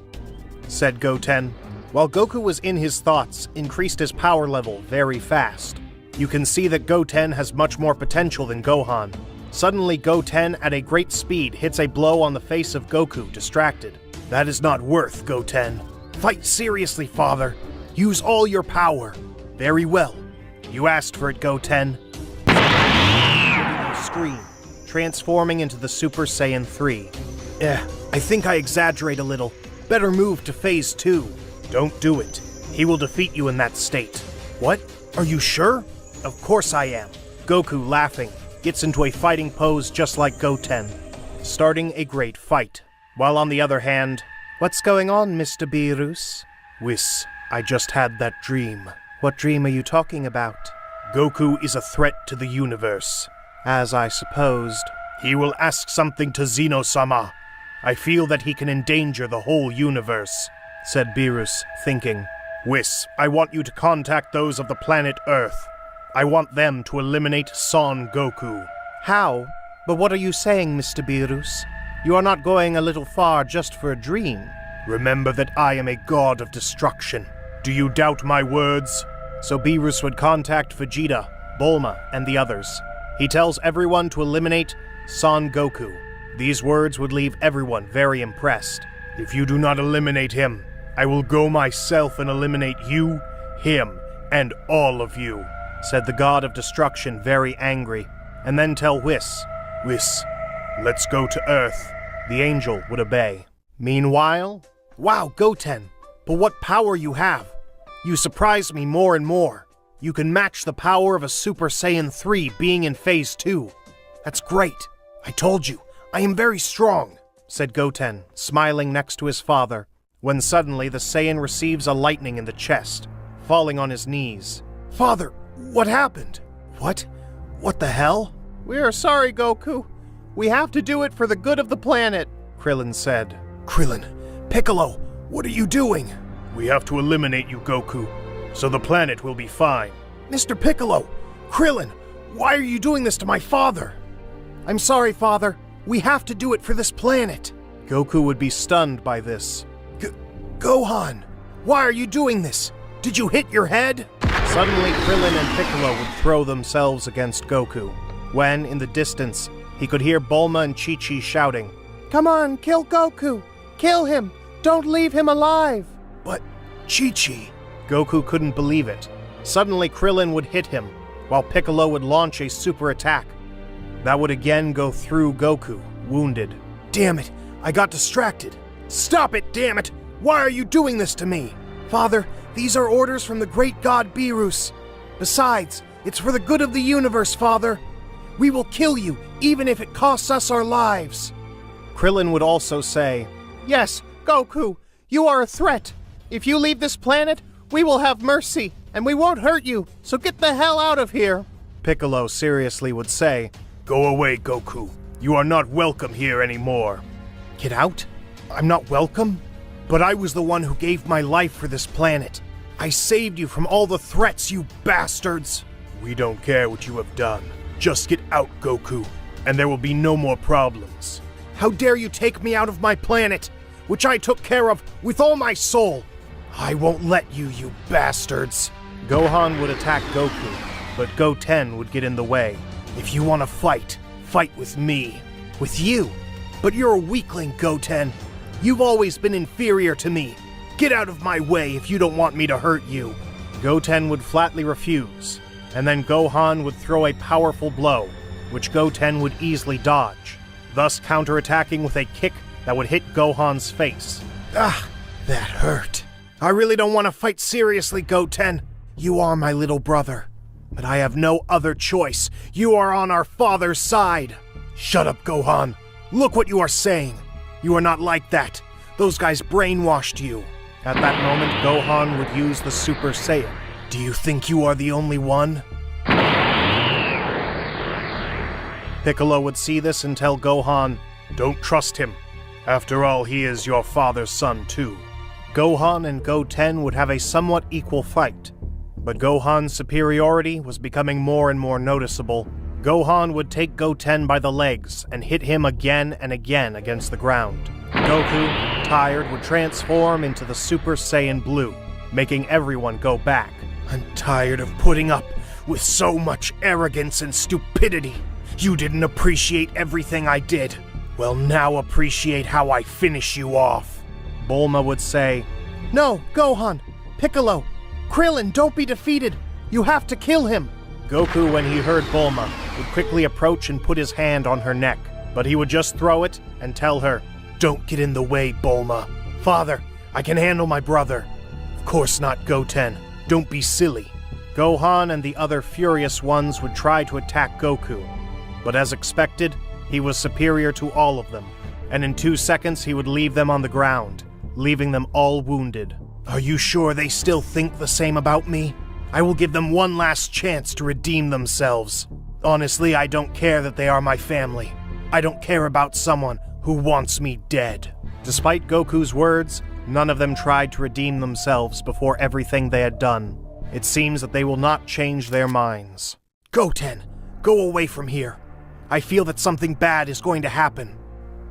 said Goten. While Goku was in his thoughts, increased his power level very fast. You can see that Goten has much more potential than Gohan. Suddenly, Goten at a great speed hits a blow on the face of Goku, distracted. That is not worth, Goten. Fight seriously, father. Use all your power. Very well. You asked for it, Goten. Scream, transforming into the Super Saiyan 3. I think I exaggerate a little. Better move to Phase 2. Don't do it. He will defeat you in that state. What? Are you sure? Of course I am. Goku, laughing, gets into a fighting pose just like Goten, starting a great fight. While on the other hand, what's going on, Mr. Beerus? Whis, I just had that dream. What dream are you talking about? Goku is a threat to the universe. As I supposed. He will ask something to Zeno-sama. I feel that he can endanger the whole universe, said Beerus, thinking. Whis, I want you to contact those of the planet Earth. I want them to eliminate Son Goku. How? But what are you saying, Mr. Beerus? You are not going a little far just for a dream. Remember that I am a god of destruction. Do you doubt my words? So Beerus would contact Vegeta, Bulma, and the others. He tells everyone to eliminate Son Goku. These words would leave everyone very impressed. If you do not eliminate him, I will go myself and eliminate you, him, and all of you, said the god of destruction, very angry, and then tell Whis, Whis, let's go to Earth. The angel would obey. Meanwhile, wow, Goten, but what power you have. You surprise me more and more. You can match the power of a Super Saiyan 3 being in Phase 2. That's great. I told you, I am very strong, said Goten, smiling next to his father, when suddenly the Saiyan receives a lightning in the chest, falling on his knees. Father, what happened? What? What the hell? We are sorry, Goku. We have to do it for the good of the planet, Krillin said. Krillin, Piccolo, what are you doing? We have to eliminate you, Goku, so the planet will be fine. Mr. Piccolo, Krillin, why are you doing this to my father? I'm sorry, Father. We have to do it for this planet. Goku would be stunned by this. Gohan, why are you doing this? Did you hit your head? Suddenly, Krillin and Piccolo would throw themselves against Goku, when, in the distance, he could hear Bulma and Chi-Chi shouting, "Come on, kill Goku! Kill him! Don't leave him alive!" But Chi-Chi... Goku couldn't believe it. Suddenly, Krillin would hit him, while Piccolo would launch a super attack. That would again go through Goku, wounded. Damn it! I got distracted. Stop it, damn it! Why are you doing this to me? Father, these are orders from the great god Beerus. Besides, it's for the good of the universe, Father. We will kill you, even if it costs us our lives. Krillin would also say, "Yes, Goku, you are a threat. If you leave this planet, we will have mercy, and we won't hurt you, so get the hell out of here." Piccolo seriously would say, "Go away, Goku. You are not welcome here anymore." Get out? I'm not welcome? But I was the one who gave my life for this planet. I saved you from all the threats, you bastards. We don't care what you have done. Just get out, Goku, and there will be no more problems. How dare you take me out of my planet, which I took care of with all my soul? I won't let you, you bastards. Gohan would attack Goku, but Goten would get in the way. If you want to fight, fight with me. With you? But you're a weakling, Goten. You've always been inferior to me. Get out of my way if you don't want me to hurt you. Goten would flatly refuse, and then Gohan would throw a powerful blow, which Goten would easily dodge, thus counterattacking with a kick that would hit Gohan's face. Ah, that hurt. I really don't want to fight seriously, Goten. You are my little brother, but I have no other choice. You are on our father's side. Shut up, Gohan. Look what you are saying. You are not like that. Those guys brainwashed you. At that moment, Gohan would use the Super Saiyan. Do you think you are the only one? Piccolo would see this and tell Gohan, "Don't trust him. After all, he is your father's son too." Gohan and Goten would have a somewhat equal fight, but Gohan's superiority was becoming more and more noticeable. Gohan would take Goten by the legs and hit him again and again against the ground. Goku, tired, would transform into the Super Saiyan Blue, making everyone go back. I'm tired of putting up with so much arrogance and stupidity. You didn't appreciate everything I did. Well, now appreciate how I finish you off. Bulma would say, "No, Gohan, Piccolo, Krillin, don't be defeated. You have to kill him." Goku, when he heard Bulma, would quickly approach and put his hand on her neck, but he would just throw it and tell her, "Don't get in the way, Bulma. Father, I can handle my brother." Of course not, Goten. Don't be silly. Gohan and the other furious ones would try to attack Goku, but as expected, he was superior to all of them, and in 2 seconds he would leave them on the ground, leaving them all wounded. Are you sure they still think the same about me? I will give them one last chance to redeem themselves. Honestly, I don't care that they are my family. I don't care about someone who wants me dead. Despite Goku's words, none of them tried to redeem themselves before everything they had done. It seems that they will not change their minds. Goten, go away from here. I feel that something bad is going to happen.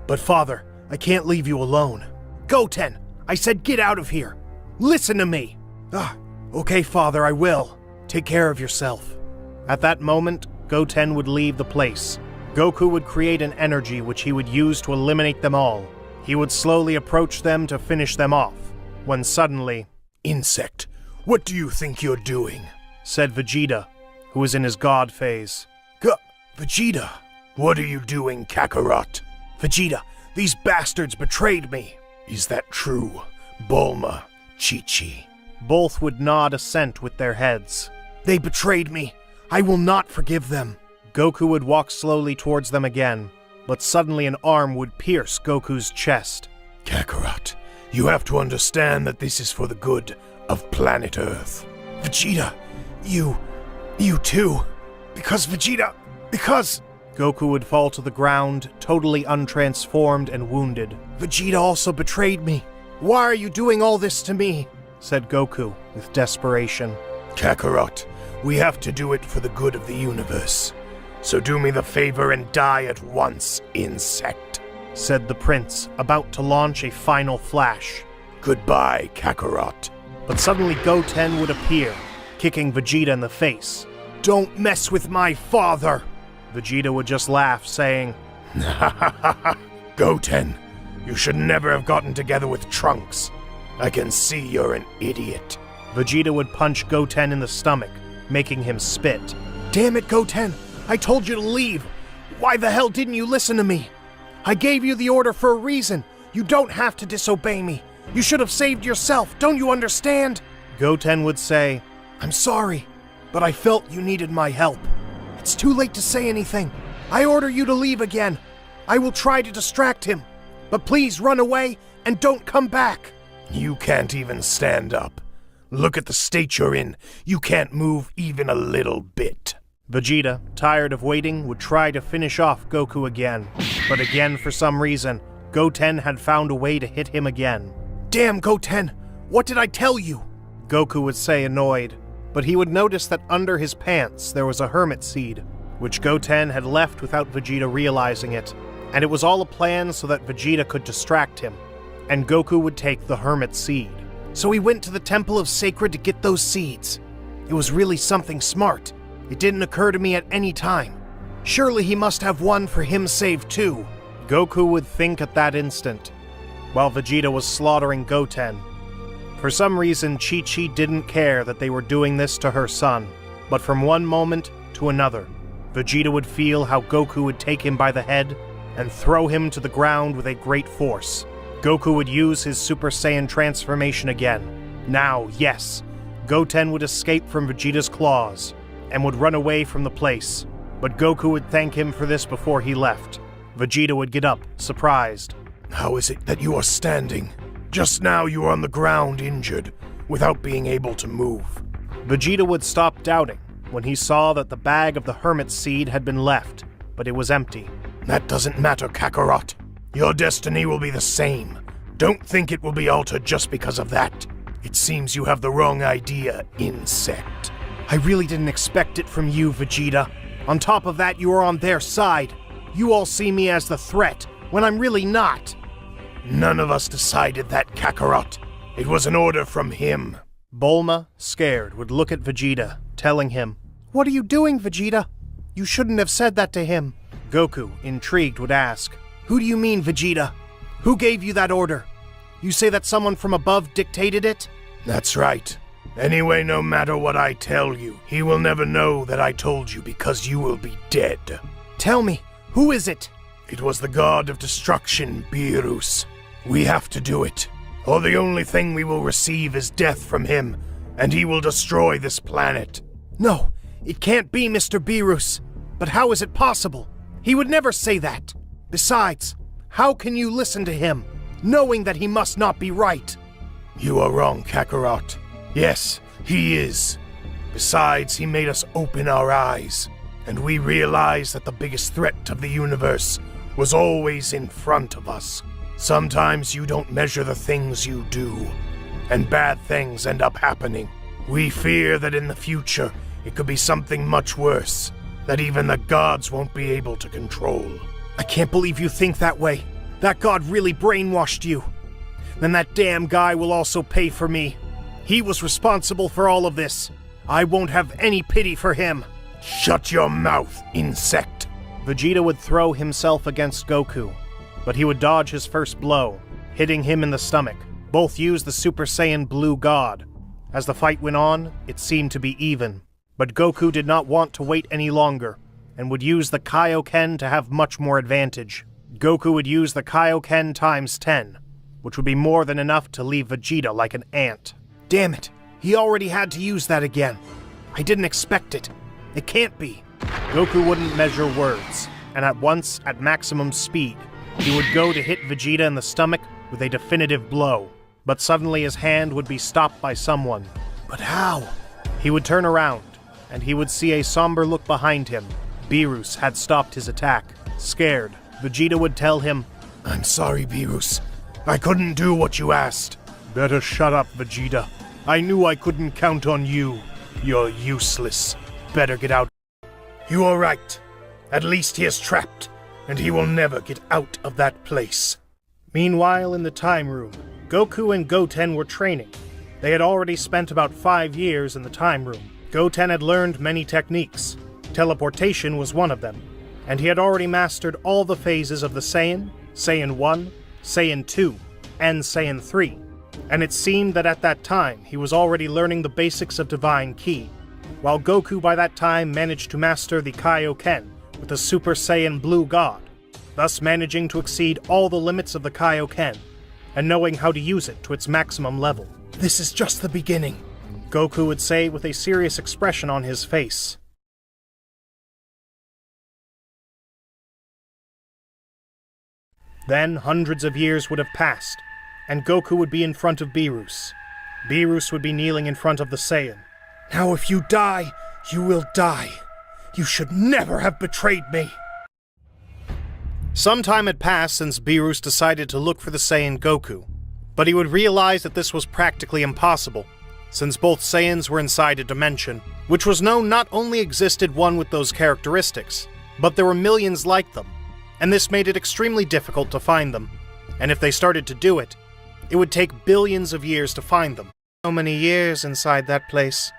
But Father, I can't leave you alone. Goten, I said get out of here. Listen to me. Okay, Father, I will. Take care of yourself. At that moment, Goten would leave the place. Goku would create an energy which he would use to eliminate them all. He would slowly approach them to finish them off, when suddenly, "Insect, what do you think you're doing?" said Vegeta, who was in his god phase. Vegeta, what are you doing, Kakarot? Vegeta, these bastards betrayed me. Is that true, Bulma, Chi-Chi? Both would nod assent with their heads. They betrayed me. I will not forgive them. Goku would walk slowly towards them again, but suddenly an arm would pierce Goku's chest. Kakarot, you have to understand that this is for the good of planet Earth. Vegeta, you too. Because Goku would fall to the ground, totally untransformed and wounded. Vegeta also betrayed me. Why are you doing all this to me? Said Goku with desperation. Kakarot, we have to do it for the good of the universe. So do me the favor and die at once, insect, said the prince, about to launch a final flash. Goodbye, Kakarot. But suddenly Goten would appear, kicking Vegeta in the face. Don't mess with my father! Vegeta would just laugh, saying, Goten, you should never have gotten together with Trunks. I can see you're an idiot. Vegeta would punch Goten in the stomach, making him spit. Damn it, Goten! I told you to leave! Why the hell didn't you listen to me? I gave you the order for a reason. You don't have to disobey me. You should have saved yourself, don't you understand? Goten would say, I'm sorry, but I felt you needed my help. It's too late to say anything. I order you to leave again. I will try to distract him, but please run away and don't come back. You can't even stand up. Look at the state you're in. You can't move even a little bit. Vegeta, tired of waiting, would try to finish off Goku again. But again, for some reason, Goten had found a way to hit him again. Damn, Goten! What did I tell you? Goku would say, annoyed. But he would notice that under his pants there was a hermit seed, which Goten had left without Vegeta realizing it. And it was all a plan so that Vegeta could distract him, and Goku would take the hermit seed. So he went to the Temple of Sacred to get those seeds. It was really something smart. It didn't occur to me at any time. Surely he must have one for him saved too. Goku would think at that instant, while Vegeta was slaughtering Goten. For some reason, Chi-Chi didn't care that they were doing this to her son. But from one moment to another, Vegeta would feel how Goku would take him by the head and throw him to the ground with a great force. Goku would use his Super Saiyan transformation again. Now, yes, Goten would escape from Vegeta's claws and would run away from the place. But Goku would thank him for this before he left. Vegeta would get up, surprised. How is it that you are standing? Just now you were on the ground injured, without being able to move. Vegeta would stop doubting when he saw that the bag of the hermit seed had been left, but it was empty. That doesn't matter, Kakarot. Your destiny will be the same. Don't think it will be altered just because of that. It seems you have the wrong idea, insect. I really didn't expect it from you, Vegeta. On top of that, you are on their side. You all see me as the threat, when I'm really not. None of us decided that, Kakarot. It was an order from him. Bulma, scared, would look at Vegeta, telling him, What are you doing, Vegeta? You shouldn't have said that to him. Goku, intrigued, would ask, Who do you mean, Vegeta? Who gave you that order? You say that someone from above dictated it? That's right. Anyway, no matter what I tell you, he will never know that I told you because you will be dead. Tell me, who is it? It was the god of destruction, Beerus. We have to do it, or the only thing we will receive is death from him, and he will destroy this planet. No, it can't be Mr. Beerus. But how is it possible? He would never say that. Besides, how can you listen to him, knowing that he must not be right? You are wrong, Kakarot. Yes, he is. Besides, he made us open our eyes, and we realized that the biggest threat of the universe was always in front of us. Sometimes you don't measure the things you do, and bad things end up happening. We fear that in the future, it could be something much worse, that even the gods won't be able to control. I can't believe you think that way. That god really brainwashed you. Then that damn guy will also pay for me. He was responsible for all of this. I won't have any pity for him. Shut your mouth, insect. Vegeta would throw himself against Goku, but he would dodge his first blow, hitting him in the stomach. Both used the Super Saiyan Blue God. As the fight went on, it seemed to be even. But Goku did not want to wait any longer, and would use the Kaioken to have much more advantage. Goku would use the Kaioken times 10, which would be more than enough to leave Vegeta like an ant. Damn it, he already had to use that again. I didn't expect it. It can't be. Goku wouldn't measure words, and at once, at maximum speed, he would go to hit Vegeta in the stomach with a definitive blow. But suddenly his hand would be stopped by someone. But how? He would turn around, and he would see a somber look behind him. Beerus had stopped his attack. Scared, Vegeta would tell him, I'm sorry, Beerus. I couldn't do what you asked. Better shut up, Vegeta. I knew I couldn't count on you. You're useless. Better get out. You are right. At least he is trapped, and he will never get out of that place. Meanwhile, in the time room, Goku and Goten were training. They had already spent about 5 years in the time room. Goten had learned many techniques. Teleportation was one of them, and he had already mastered all the phases of the Saiyan, Saiyan 1, Saiyan 2, and Saiyan 3. And it seemed that at that time he was already learning the basics of Divine Ki, while Goku by that time managed to master the Kaioken with the Super Saiyan Blue God, thus managing to exceed all the limits of the Kaioken, and knowing how to use it to its maximum level. "This is just the beginning," Goku would say with a serious expression on his face. Then hundreds of years would have passed, and Goku would be in front of Beerus. Beerus would be kneeling in front of the Saiyan. "Now if you die, you will die. You should never have betrayed me." Some time had passed since Beerus decided to look for the Saiyan Goku, but he would realize that this was practically impossible, since both Saiyans were inside a dimension, which was known not only existed one with those characteristics, but there were millions like them, and this made it extremely difficult to find them, and if they started to do it, it would take billions of years to find them. So many years inside that place,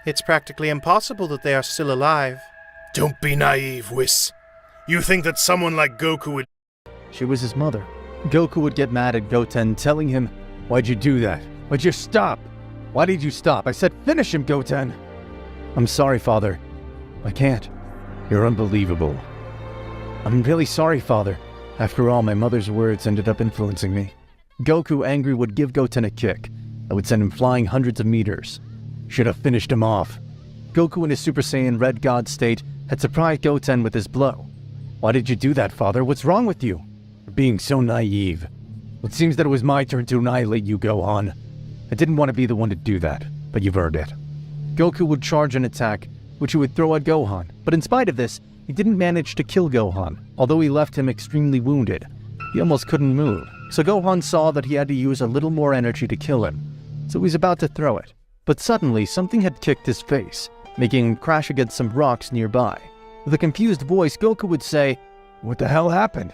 it's practically impossible that they are still alive. Don't be naive, Whis. You think that someone like Goku would... She was his mother. Goku would get mad at Goten, telling him, "Why'd you do that? Why'd you stop? Why did you stop? I said finish him, Goten." "I'm sorry, Father. I can't." "You're unbelievable." "I'm really sorry, Father. After all, my mother's words ended up influencing me." Goku, angry, would give Goten a kick that would send him flying hundreds of meters. Should have finished him off. Goku in his Super Saiyan Red God state had surprised Goten with his blow. "Why did you do that, Father? What's wrong with you? You're being so naive. It seems that it was my turn to annihilate you, Gohan. I didn't want to be the one to do that, but you've earned it." Goku would charge an attack, which he would throw at Gohan, but in spite of this, he didn't manage to kill Gohan, although he left him extremely wounded. He almost couldn't move, so Gohan saw that he had to use a little more energy to kill him, so he was about to throw it. But suddenly, something had kicked his face, making him crash against some rocks nearby. With a confused voice, Goku would say, "What the hell happened?"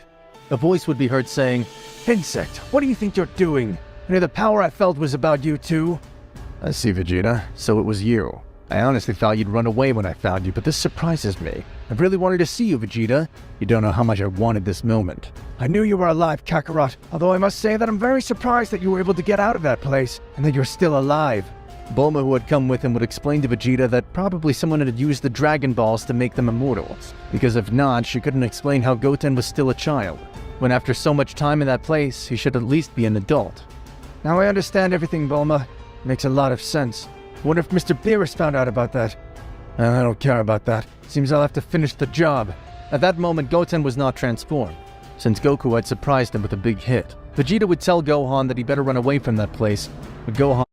A voice would be heard saying, "Insect, what do you think you're doing? The power I felt was about you too." "I see, Vegeta, so it was you. I honestly thought you'd run away when I found you, but this surprises me. I really wanted to see you, Vegeta. You don't know how much I wanted this moment." "I knew you were alive, Kakarot, although I must say that I'm very surprised that you were able to get out of that place, and that you're still alive." Bulma, who had come with him, would explain to Vegeta that probably someone had used the Dragon Balls to make them immortal, because if not, she couldn't explain how Goten was still a child, when after so much time in that place, he should at least be an adult. "Now I understand everything, Bulma. Makes a lot of sense. I wonder if Mr. Beerus found out about that." "I don't care about that. Seems I'll have to finish the job." At that moment, Goten was not transformed, since Goku had surprised him with a big hit. Vegeta would tell Gohan that he better run away from that place, but Gohan